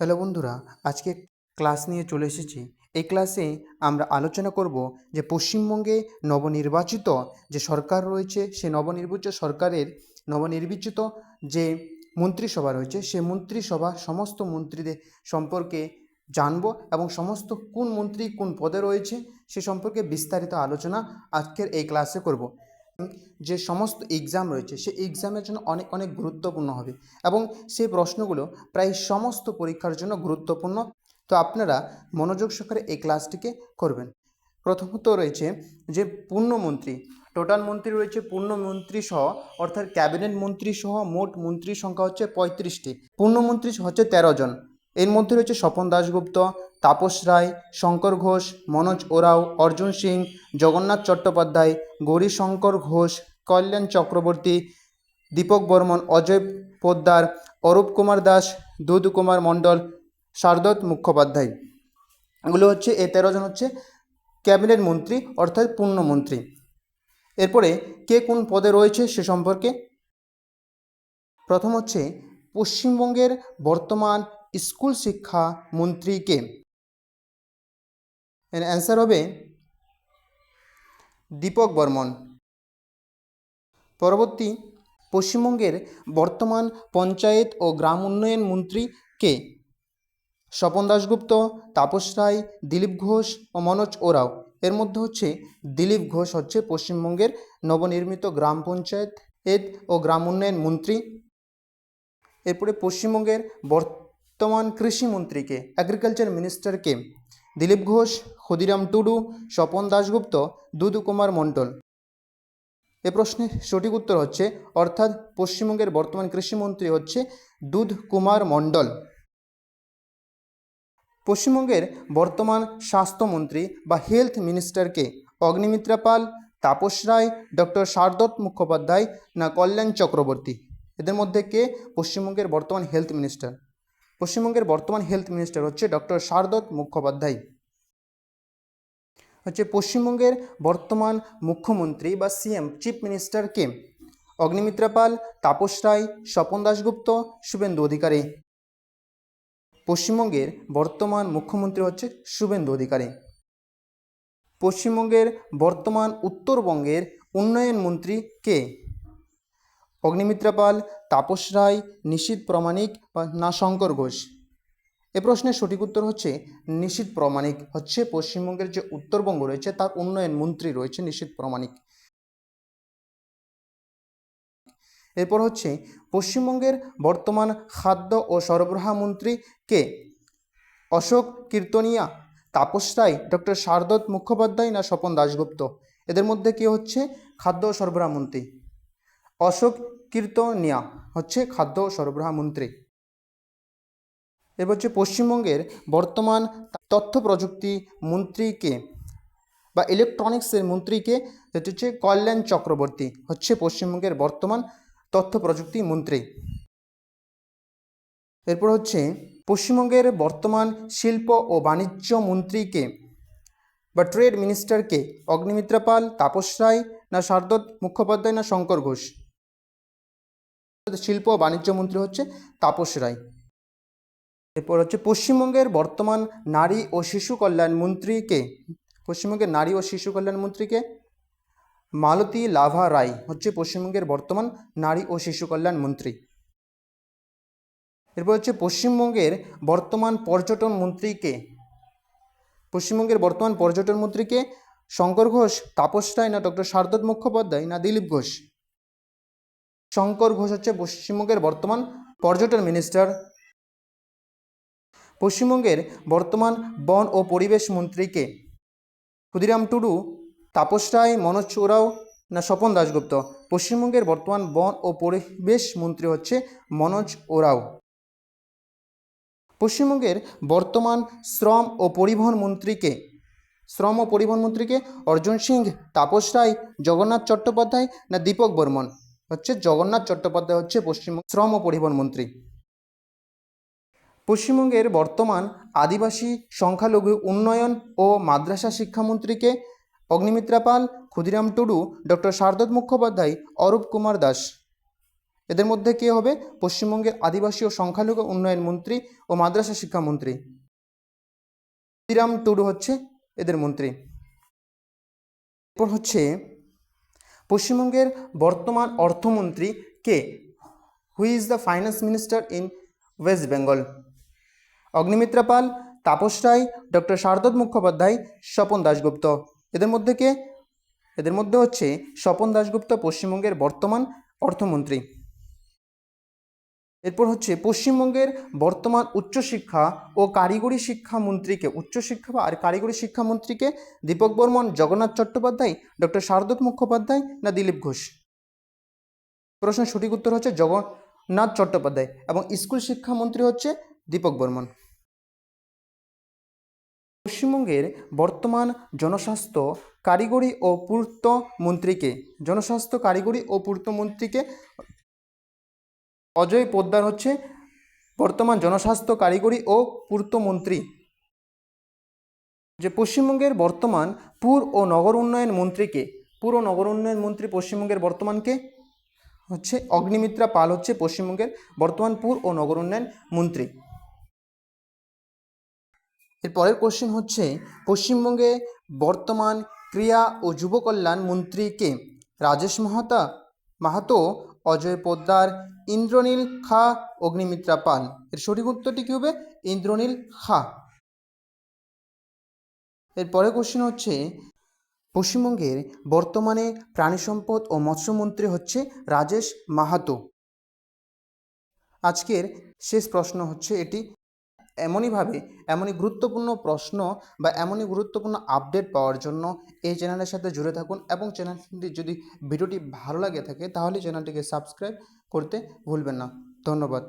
Hello বন্ধুরা, আজকে class নিয়ে চলে এসেছি। এই ক্লাসে আমরা আলোচনা করব যে পশ্চিমবঙ্গে নবনির্বাচিত যে সরকার রয়েছে, সে নবনির্বাচিত যে মন্ত্রিসভা রয়েছে, সে মন্ত্রিসভা সমস্ত মন্ত্রীদের সম্পর্কে জানব এবং সমস্ত কোন মন্ত্রী কোন পদে রয়েছে সে সম্পর্কে বিস্তারিত আলোচনা আজকের এই ক্লাসে করব। যে সমস্ত এক্সাম রয়েছে সেই এক্সামের জন্য অনেক অনেক গুরুত্বপূর্ণ হবে এবং সেই প্রশ্নগুলো প্রায় সমস্ত পরীক্ষার জন্য গুরুত্বপূর্ণ। তো আপনারা মনোযোগ সহকারে এই ক্লাসটিকে করবেন। প্রথমত রয়েছে যে পূর্ণমন্ত্রী, টোটাল মন্ত্রী রয়েছে পূর্ণমন্ত্রী সহ, অর্থাৎ ক্যাবিনেট মন্ত্রী সহ মোট মন্ত্রীর সংখ্যা হচ্ছে 35টি। পূর্ণমন্ত্রী হচ্ছে 13 জন। এর মধ্যে রয়েছে স্বপন দাশগুপ্ত, তাপস রায়, শঙ্কর ঘোষ, মনোজ ওরাও, অর্জুন সিং, জগন্নাথ চট্টোপাধ্যায়, গৌরীশঙ্কর ঘোষ, কল্যাণ চক্রবর্তী, দীপক বর্মন, অজয় পোদ্দার, অরূপ কুমার দাস, দুধ কুমার মণ্ডল, শারদত মুখোপাধ্যায়। এগুলো হচ্ছে এই 13 জন হচ্ছে ক্যাবিনেট মন্ত্রী অর্থাৎ পূর্ণমন্ত্রী। এরপরে কে কোন পদে রয়েছে সে সম্পর্কে প্রথম হচ্ছে পশ্চিমবঙ্গের বর্তমান স্কুল শিক্ষা মন্ত্রী কে? এর অ্যান্সার হবে দীপক বর্মন। পরবর্তী, পশ্চিমবঙ্গের বর্তমান পঞ্চায়েত ও গ্রাম উন্নয়ন মন্ত্রী কে? স্বপন দাশগুপ্ত, তাপস রায়, দিলীপ ঘোষ ও মনোজ ওরাও। এর মধ্যে হচ্ছে দিলীপ ঘোষ হচ্ছে পশ্চিমবঙ্গের নবনির্মিত গ্রাম পঞ্চায়েত ও গ্রাম উন্নয়ন মন্ত্রী। এরপরে পশ্চিমবঙ্গের বর্তমান কৃষিমন্ত্রীকে, এগ্রিকালচার মিনিস্টারকে? দিলীপ ঘোষ, ক্ষুদিরাম টুডু, স্বপন দাশগুপ্ত, দুধ কুমার মণ্ডল। এ প্রশ্নের সঠিক উত্তর হচ্ছে, অর্থাৎ পশ্চিমবঙ্গের বর্তমান কৃষিমন্ত্রী হচ্ছে দুধ কুমার মণ্ডল। পশ্চিমবঙ্গের বর্তমান স্বাস্থ্যমন্ত্রী বা হেলথ মিনিস্টারকে? অগ্নিমিত্রা পাল, তাপস রায়, ডক্টর শারদত মুখোপাধ্যায় না কল্যাণ চক্রবর্তী? এদের মধ্যে কে পশ্চিমবঙ্গের বর্তমান হেলথ মিনিস্টার? পশ্চিমবঙ্গের বর্তমান হেলথ মিনিস্টার হচ্ছে ডক্টর শারদত মুখোপাধ্যায়। হচ্ছে পশ্চিমবঙ্গের বর্তমান মুখ্যমন্ত্রী বা সিএম চিফ মিনিস্টার কে? অগ্নিমিত্রা পাল, তাপস রায়, স্বপন দাশগুপ্ত, শুভেন্দু অধিকারী। পশ্চিমবঙ্গের বর্তমান মুখ্যমন্ত্রী হচ্ছে শুভেন্দু অধিকারী। পশ্চিমবঙ্গের বর্তমান উত্তরবঙ্গের উন্নয়ন মন্ত্রী কে? অগ্নিমিত্রা পাল, তাপস রায়, নিশীথ প্রামাণিক না শঙ্কর ঘোষ? এ প্রশ্নের সঠিক উত্তর হচ্ছে নিশীথ প্রামাণিক। হচ্ছে পশ্চিমবঙ্গের যে উত্তরবঙ্গ রয়েছে তার উন্নয়ন মন্ত্রী রয়েছে নিশীথ প্রামাণিক। এরপর হচ্ছে পশ্চিমবঙ্গের বর্তমান খাদ্য ও সরবরাহ মন্ত্রী কে? অশোক কীর্তনিয়া, তাপস রায়, ডক্টর শারদত মুখোপাধ্যায় না স্বপন দাশগুপ্ত? এদের মধ্যে কে হচ্ছে খাদ্য ও সরবরাহ মন্ত্রী? অশোক কীর্তনিয়া হচ্ছে খাদ্য ও সরবরাহ মন্ত্রী। এবার হচ্ছে পশ্চিমবঙ্গের বর্তমান তথ্য প্রযুক্তি মন্ত্রী কে বা ইলেকট্রনিক্সের মন্ত্রী কে? যেটি হচ্ছে কল্যাণ চক্রবর্তী হচ্ছে পশ্চিমবঙ্গের বর্তমান তথ্য প্রযুক্তি মন্ত্রী। এরপর হচ্ছে পশ্চিমবঙ্গের বর্তমান শিল্প ও বাণিজ্য মন্ত্রী কে বা ট্রেড মিনিস্টার কে? অগ্নিমিত্রা পাল, তাপস রায় না শারদত মুখোপাধ্যায় না শঙ্কর ঘোষ? শিল্প ও বাণিজ্য মন্ত্রী হচ্ছে তাপস রায়। এরপর হচ্ছে পশ্চিমবঙ্গের বর্তমান নারী ও শিশু কল্যাণ মন্ত্রী কে? পশ্চিমবঙ্গের নারী ও শিশু কল্যাণ মন্ত্রীকে? মালতী লাভা রায় হচ্ছে পশ্চিমবঙ্গের বর্তমান নারী ও শিশু কল্যাণ মন্ত্রী। এরপর হচ্ছে পশ্চিমবঙ্গের বর্তমান পর্যটন মন্ত্রী কে? পশ্চিমবঙ্গের বর্তমান পর্যটন মন্ত্রীকে? শঙ্কর ঘোষ, তাপস রায় না ডক্টর শারদত মুখোপাধ্যায় না দিলীপ ঘোষ? শঙ্কর ঘোষ হচ্ছে পশ্চিমবঙ্গের বর্তমান পর্যটন মিনিস্টার। পশ্চিমবঙ্গের বর্তমান বন ও পরিবেশ মন্ত্রী কে? ক্ষুদিরাম টুডু, তাপস রায়, মনোজ ওরাও না স্বপন দাশগুপ্ত? পশ্চিমবঙ্গের বর্তমান বন ও পরিবেশ মন্ত্রী হচ্ছে মনোজ ওরাও। পশ্চিমবঙ্গের বর্তমান শ্রম ও পরিবহন মন্ত্রী কে? শ্রম ও পরিবহন মন্ত্রীকে? অর্জুন সিং, তাপস রায়, জগন্নাথ চট্টোপাধ্যায় না দীপক বর্মন? হচ্ছে জগন্নাথ চট্টোপাধ্যায় হচ্ছে পশ্চিমবঙ্গ শ্রম ও পরিবহন মন্ত্রী। পশ্চিমবঙ্গের বর্তমান আদিবাসী সংখ্যালঘু উন্নয়ন ও মাদ্রাসা শিক্ষামন্ত্রীকে? অগ্নিমিত্রা পাল, ক্ষুদিরাম টুডু, ডক্টর শারদত মুখোপাধ্যায়, অরূপ কুমার দাস? এদের মধ্যে কে হবে? পশ্চিমবঙ্গের আদিবাসী ও সংখ্যালঘু উন্নয়ন মন্ত্রী ও মাদ্রাসা শিক্ষামন্ত্রী ক্ষুদিরাম টুডু হচ্ছে এদের মন্ত্রী। এরপর হচ্ছে পশ্চিমবঙ্গের বর্তমান অর্থমন্ত্রী কে? Who is the finance minister in West Bengal? Agnimitra Paul, Tapas Roy, doctor শারদৎ মুখোপাধ্যায়, স্বপন দাশগুপ্ত। এদের মধ্যে কে? এদের মধ্যে হচ্ছে স্বপন দাশগুপ্ত পশ্চিমবঙ্গের বর্তমান অর্থমন্ত্রী। এরপর হচ্ছে পশ্চিমবঙ্গের বর্তমান উচ্চশিক্ষা ও কারিগরি শিক্ষামন্ত্রীকে, উচ্চশিক্ষা আর কারিগরি শিক্ষামন্ত্রীকে দীপক বর্মন, জগন্নাথ চট্টোপাধ্যায়, ডক্টর শারদৎ মুখোপাধ্যায় না দিলীপ ঘোষ? প্রশ্নের সঠিক উত্তর হচ্ছে জগন্নাথ চট্টোপাধ্যায় এবং স্কুল শিক্ষামন্ত্রী হচ্ছে দীপক বর্মন। পশ্চিমবঙ্গের বর্তমান জনস্বাস্থ্য কারিগরি ও পূর্ত মন্ত্রীকে, জনস্বাস্থ্য কারিগরি ও পূর্ত মন্ত্রীকে অজয় পোদ্দার হচ্ছে বর্তমান জনস্বাস্থ্য কারিগরি ও পূর্ত মন্ত্রী। যে পশ্চিমবঙ্গের বর্তমান পুর ও নগর উন্নয়ন মন্ত্রীকে, পুর ও নগর উন্নয়ন মন্ত্রী পশ্চিমবঙ্গের বর্তমানকে হচ্ছে অগ্নিমিত্রা পাল হচ্ছে পশ্চিমবঙ্গের বর্তমান পুর ও নগর উন্নয়ন মন্ত্রী। এর পরের কোশ্চেন হচ্ছে পশ্চিমবঙ্গে বর্তমান ক্রীড়া ও যুব কল্যাণ মন্ত্রী কে? রাজেশ মাহাতো, অজয় পোদ্দার, ইন্দ্রনীল খা, অগ্নিমিত্রা পাল। এর সঠিক উত্তরটি কী হবে? ইন্দ্রনীল খা। এর পরের কোশ্চেন হচ্ছে পশ্চিমবঙ্গের বর্তমানে প্রাণী সম্পদ ও মৎস্যমন্ত্রী হচ্ছে রাজেশ মাহাতো। আজকের শেষ প্রশ্ন হচ্ছে এটি। এমনই গুরুত্বপূর্ণ প্রশ্ন বা এমনই গুরুত্বপূর্ণ আপডেট পাওয়ার জন্য এই চ্যানেলের সাথে জুড়ে থাকুন এবং চ্যানেলটি যদি ভিডিওটি ভালো লাগে থাকে তাহলে চ্যানেলটিকে সাবস্ক্রাইব করতে ভুলবেন না। ধন্যবাদ।